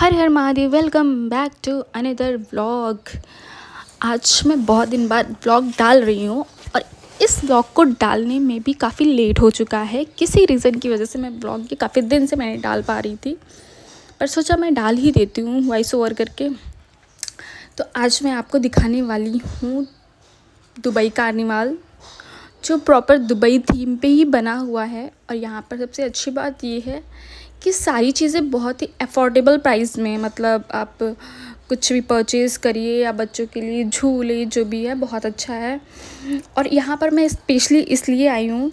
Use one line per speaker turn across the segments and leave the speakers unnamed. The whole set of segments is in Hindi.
Her Har Mahadev, welcome back to another vlog. आज मैं बहुत दिन बाद व्लॉग डाल रही हूँ और इस व्लॉग को डालने में भी काफ़ी लेट हो चुका है। किसी रीज़न की वजह से मैं व्लॉग ये काफ़ी दिन से मैं डाल पा रही थी, पर सोचा मैं डाल ही देती हूँ वॉइस ओवर करके। तो आज मैं आपको दिखाने वाली हूँ दुबई कार्निवाल, जो प्रॉपर दुबई थीम पे ही बना हुआ है। और यहाँ पर सबसे अच्छी बात ये है कि सारी चीज़ें बहुत ही अफोर्डेबल प्राइस में, मतलब आप कुछ भी परचेज़ करिए या बच्चों के लिए झूले जो भी है बहुत अच्छा है। और यहाँ पर मैं स्पेशली इसलिए आई हूँ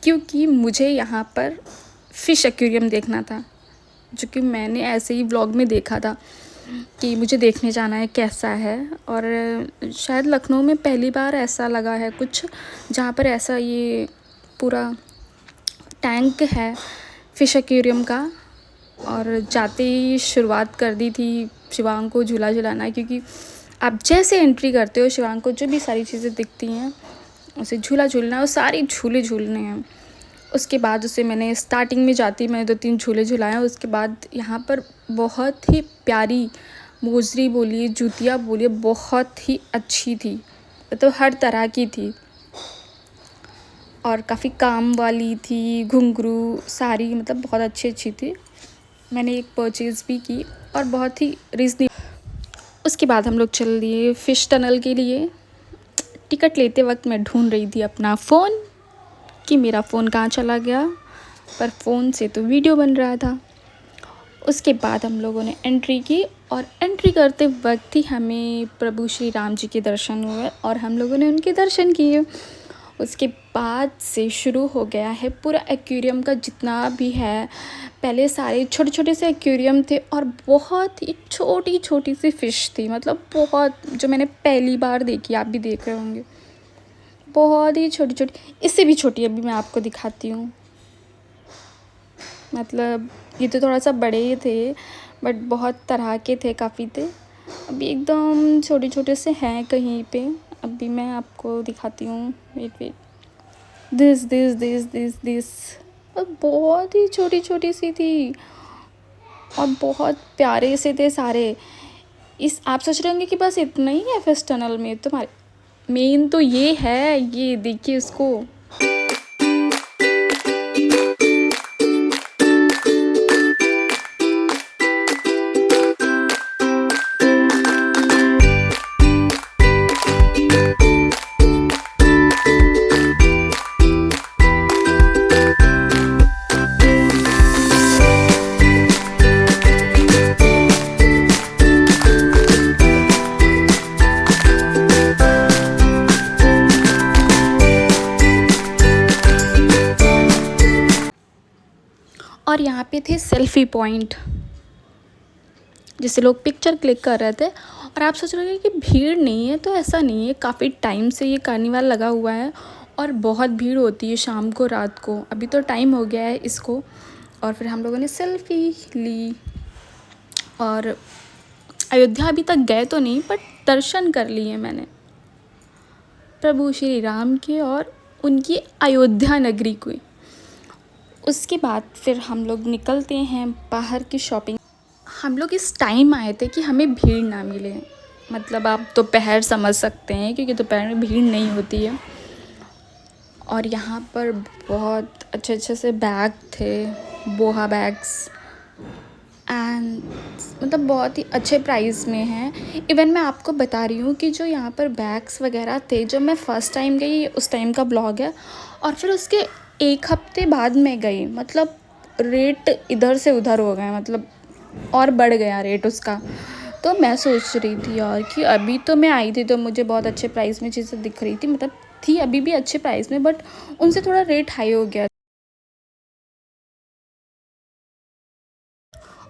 क्योंकि मुझे यहाँ पर फ़िश एक्वेरियम देखना था, जो कि मैंने ऐसे ही व्लॉग में देखा था कि मुझे देखने जाना है कैसा है। और शायद लखनऊ में पहली बार ऐसा लगा है कुछ, जहाँ पर ऐसा ये पूरा टैंक है फ़िश एक्वेरियम का। और जाते ही शुरुआत कर दी थी शिवांग को झूला झुलाना, क्योंकि आप जैसे एंट्री करते हो शिवांग को जो भी सारी चीज़ें दिखती हैं उसे झूला झूलना है और सारे झूले झूलने हैं। उसके बाद उसे मैंने स्टार्टिंग में जाती मैंने 2-3 झूले झुलाए। उसके बाद यहाँ पर बहुत ही प्यारी मोजरी बोलिए, जूतियाँ बोलिए, बहुत ही अच्छी थी, मतलब हर तरह की थी और काफ़ी काम वाली थी। घुंघरू सारी मतलब बहुत अच्छी थी। मैंने एक परचेज़ भी की और बहुत ही रीजनेबल। उसके बाद हम लोग चल दिए फ़िश टनल के लिए। टिकट लेते वक्त मैं ढूंढ रही थी अपना फ़ोन कि मेरा फ़ोन कहाँ चला गया, पर फ़ोन से तो वीडियो बन रहा था। उसके बाद हम लोगों ने एंट्री की और एंट्री करते वक्त ही हमें प्रभु श्री राम जी के दर्शन हुए और हम लोगों ने उनके दर्शन किए। उसके बाद से शुरू हो गया है पूरा एक्वेरियम का जितना भी है। पहले सारे छोटे छोटे से एक्वेरियम थे और बहुत ही छोटी छोटी सी फ़िश थी, मतलब बहुत, जो मैंने पहली बार देखी, आप भी देख रहे होंगे, बहुत ही छोटी छोटी। इससे भी छोटी अभी मैं आपको दिखाती हूँ। मतलब ये तो थोड़ा सा बड़े ही थे, बट बहुत तरह के थे, काफ़ी थे। अभी एकदम छोटे छोटे से हैं कहीं पे। अभी मैं आपको दिखाती हूँ, वेट, दिस और बहुत ही छोटी छोटी सी थी और बहुत प्यारे से थे सारे। इस आप सोच रहे होंगे कि बस इतना ही है फिश टनल में, तुम्हारे मेन तो ये है, ये देखिए इसको। और यहाँ पे थे सेल्फ़ी पॉइंट, जिससे लोग पिक्चर क्लिक कर रहे थे। और आप सोच रहे हो कि भीड़ नहीं है, तो ऐसा नहीं है, काफ़ी टाइम से ये कार्निवाल लगा हुआ है और बहुत भीड़ होती है शाम को, रात को। अभी तो टाइम हो गया है इसको। और फिर हम लोगों ने सेल्फ़ी ली और अयोध्या अभी तक गए तो नहीं, बट दर्शन कर लिए मैंने प्रभु श्री राम के और उनकी अयोध्या नगरी को। उसके बाद फिर हम लोग निकलते हैं बाहर की शॉपिंग। हम लोग इस टाइम आए थे कि हमें भीड़ ना मिले, मतलब आप दोपहर समझ सकते हैं, क्योंकि दोपहर में भीड़ नहीं होती है। और यहाँ पर बहुत अच्छे से बैग थे, बोहा बैग्स, एंड मतलब बहुत ही अच्छे प्राइस में हैं। इवन मैं आपको बता रही हूँ कि जो यहाँ पर बैग्स वगैरह थे, जब मैं फ़र्स्ट टाइम गई, उस टाइम का ब्लॉग है, और फिर उसके 1 हफ्ते बाद मैं गई, मतलब रेट इधर से उधर हो गए, मतलब और बढ़ गया रेट उसका। तो मैं सोच रही थी यार कि अभी तो मैं आई थी तो मुझे बहुत अच्छे प्राइस में चीज़ें दिख रही थी, मतलब थी अभी भी अच्छे प्राइस में, बट उनसे थोड़ा रेट हाई हो गया।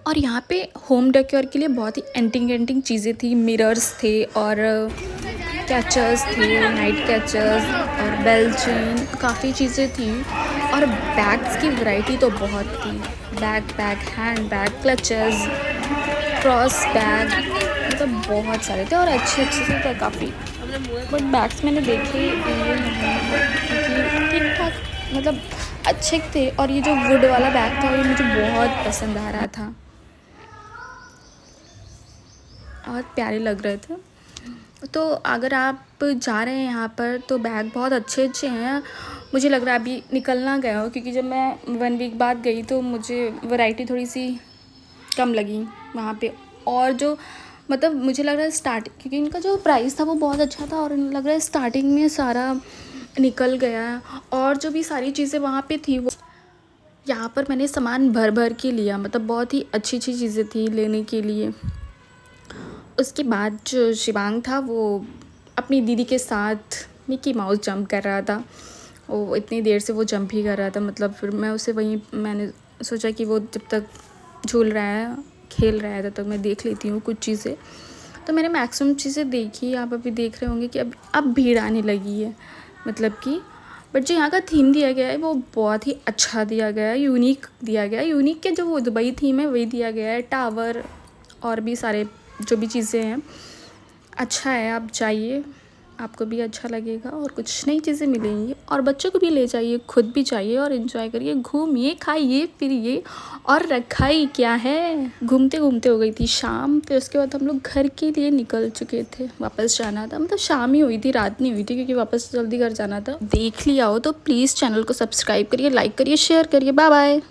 और यहाँ पे होम डेकोर के लिए बहुत ही एंटिंग चीज़ें थी। मिरर्स थे और कैचर्स थे, नाइट कैचर्स और बेल चेन, काफ़ी चीज़ें थी। और बैग्स की वैरायटी तो बहुत थी, bag, hand bag, clutches, cross bag, मतलब बहुत सारे थे और अच्छे से थे काफ़ी। बट बैग्स मैंने देखे लिए नहीं, क्योंकि ठीक ठाक, मतलब अच्छे थे। और ये जो वुड वाला बैग था ये मुझे बहुत पसंद आ रहा था। बहुत प्यारे लग रहे थे। तो अगर आप जा रहे हैं यहाँ पर तो बैग बहुत अच्छे अच्छे हैं। मुझे लग रहा है अभी निकलना गया हो, क्योंकि जब मैं 1 वीक बाद गई तो मुझे वैरायटी थोड़ी सी कम लगी वहाँ पे। और जो मतलब मुझे लग रहा है क्योंकि इनका जो प्राइस था वो बहुत अच्छा था, और लग रहा है स्टार्टिंग में सारा निकल गया है। और जो भी सारी चीज़ें वहाँ पे थी वो यहाँ पर मैंने सामान भर भर के लिया, मतलब बहुत ही अच्छी अच्छी चीज़ें थी लेने के लिए। उसके बाद जो शिवांग था वो अपनी दीदी के साथ मिकी माउस जंप कर रहा था। वो इतनी देर से वो जंप ही कर रहा था, मतलब फिर मैं उसे मैंने सोचा कि वो जब तक झूल रहा है खेल रहा है तब तक मैं देख लेती हूँ कुछ चीज़ें। तो मैंने मैक्सिमम चीज़ें देखी। आप अभी देख रहे होंगे कि अब भीड़ आने लगी है, मतलब कि बट जो यहाँ का थीम दिया गया है वो बहुत ही अच्छा दिया गया है, यूनिक दिया गया है। यूनिक के जो वो दुबई थीम है वही दिया गया है। टावर और भी सारे जो भी चीज़ें हैं अच्छा है। आप जाइए, आपको भी अच्छा लगेगा और कुछ नई चीज़ें मिलेंगी। और बच्चों को भी ले जाइए, खुद भी जाइए और एंजॉय करिए, घूमिए खाइए फिरिए। और रखा ही क्या है, घूमते घूमते हो गई थी शाम। फिर उसके बाद हम लोग घर के लिए निकल चुके थे, वापस जाना था। मतलब शाम ही हुई थी, रात नहीं हुई थी, क्योंकि वापस जल्दी घर जाना था। देख लिया हो तो प्लीज़ चैनल को सब्सक्राइब करिए, लाइक करिए, शेयर करिए। Bye bye.